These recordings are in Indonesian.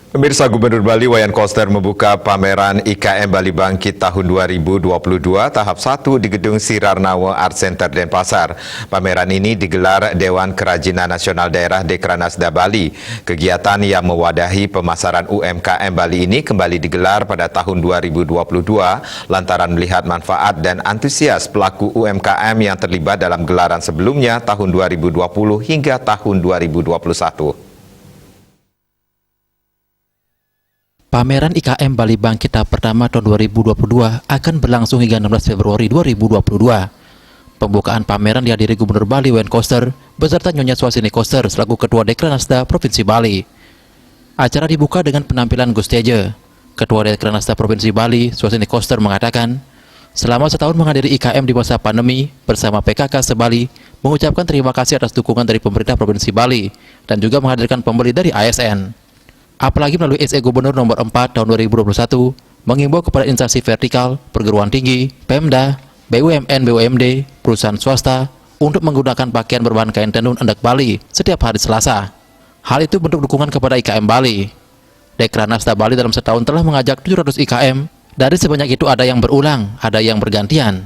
Pemirsa, Gubernur Bali Wayan Koster membuka pameran IKM Bali Bangkit tahun 2022 tahap 1 di Gedung Sirarnawa Art Center Denpasar. Pameran ini digelar Dewan Kerajinan Nasional Daerah Dekranasda Bali. Kegiatan yang mewadahi pemasaran UMKM Bali ini kembali digelar pada tahun 2022 lantaran melihat manfaat dan antusias pelaku UMKM yang terlibat dalam gelaran sebelumnya tahun 2020 hingga tahun 2021. Pameran IKM Bali Bangkit tahap pertama tahun 2022 akan berlangsung hingga 16 Februari 2022. Pembukaan pameran dihadiri Gubernur Bali Wayan Koster beserta Nyonya Swasini Koster selaku Ketua Dekranasda Provinsi Bali. Acara dibuka dengan penampilan Gus Teja. Ketua Dekranasda Provinsi Bali, Swasini Koster mengatakan, selama setahun menghadiri IKM di masa pandemi bersama PKK Sebali, mengucapkan terima kasih atas dukungan dari pemerintah Provinsi Bali dan juga menghadirkan pembeli dari ASN. Apalagi melalui SE Gubernur nomor 4 tahun 2021 mengimbau kepada instansi vertikal, perguruan tinggi, Pemda, BUMN, BUMD, perusahaan swasta untuk menggunakan pakaian berbahan kain tenun endek Bali setiap hari Selasa. Hal itu bentuk dukungan kepada IKM Bali. Dekranasda Bali dalam setahun telah mengajak 700 IKM, dari sebanyak itu ada yang berulang, ada yang bergantian.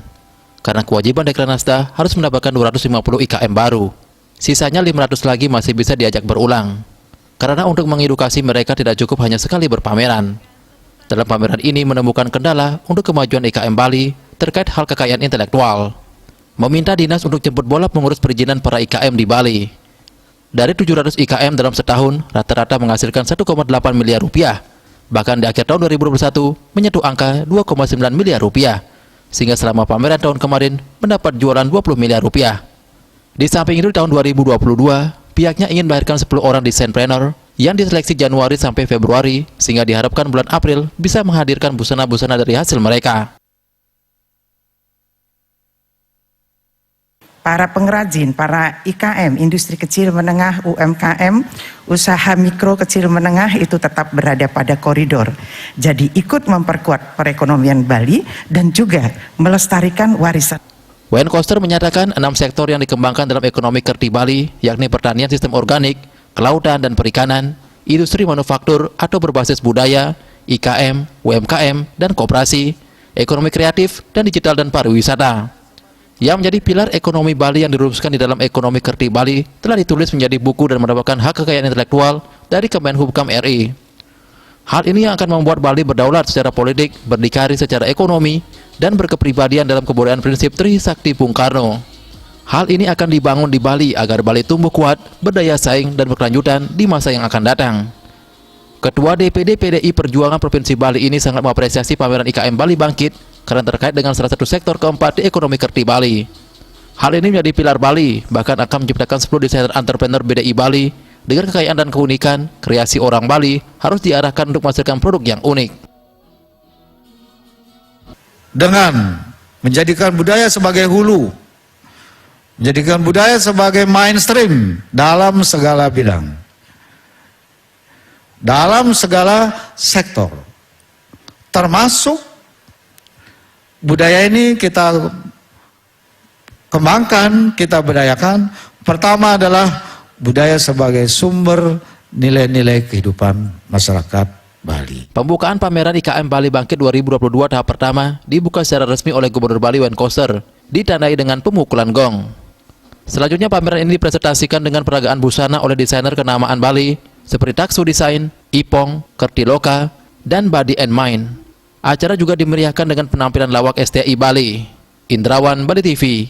Karena kewajiban Dekranasda harus mendapatkan 250 IKM baru. Sisanya 500 lagi masih bisa diajak berulang. Karena untuk mengedukasi mereka tidak cukup hanya sekali berpameran. Dalam pameran ini menemukan kendala untuk kemajuan IKM Bali terkait hal kekayaan intelektual. Meminta dinas untuk jemput bola mengurus perizinan para IKM di Bali. Dari 700 IKM dalam setahun, rata-rata menghasilkan 1,8 miliar rupiah. Bahkan di akhir tahun 2021 menyentuh angka 2,9 miliar rupiah. Sehingga selama pameran tahun kemarin mendapat jualan 20 miliar rupiah. Di samping itu di tahun 2022, pihaknya ingin melahirkan 10 orang desainpreneur yang diseleksi Januari sampai Februari, sehingga diharapkan bulan April bisa menghadirkan busana-busana dari hasil mereka. Para pengrajin, para IKM, industri kecil menengah, UMKM, usaha mikro kecil menengah itu tetap berada pada koridor. Jadi ikut memperkuat perekonomian Bali dan juga melestarikan warisan. Wayan Koster menyatakan 6 sektor yang dikembangkan dalam ekonomi Kerti Bali, yakni pertanian sistem organik, kelautan dan perikanan, industri manufaktur atau berbasis budaya, IKM, UMKM, dan koperasi, ekonomi kreatif, dan digital dan pariwisata. Yang menjadi pilar ekonomi Bali yang dirumuskan di dalam ekonomi Kerti Bali telah ditulis menjadi buku dan mendapatkan hak kekayaan intelektual dari Kemenhubkam RI. Hal ini yang akan membuat Bali berdaulat secara politik, berdikari secara ekonomi, dan berkepribadian dalam kebudayaan prinsip Trisakti Bung Karno. Hal ini akan dibangun di Bali agar Bali tumbuh kuat, berdaya saing, dan berkelanjutan di masa yang akan datang. Ketua DPD PDI Perjuangan Provinsi Bali ini sangat mengapresiasi pameran IKM Bali Bangkit karena terkait dengan salah satu sektor keempat di ekonomi Kerti Bali. Hal ini menjadi pilar Bali, bahkan akan menciptakan 10 desainer entrepreneur BDI Bali dengan kekayaan dan keunikan. Kreasi orang Bali harus diarahkan untuk menghasilkan produk yang unik. Dengan menjadikan budaya sebagai hulu, menjadikan budaya sebagai mainstream dalam segala bidang, dalam segala sektor, termasuk budaya ini kita kembangkan, kita berdayakan. Pertama adalah budaya sebagai sumber nilai-nilai kehidupan masyarakat Bali. Pembukaan pameran IKM Bali Bangkit 2022 tahap pertama dibuka secara resmi oleh Gubernur Bali Wayan Koster, ditandai dengan pemukulan gong. Selanjutnya pameran ini dipresentasikan dengan peragaan busana oleh desainer kenamaan Bali seperti Taksu Desain, Ipong, Kerti Loka, dan Body and Mind. Acara juga dimeriahkan dengan penampilan lawak STI Bali. Indrawan, Bali TV.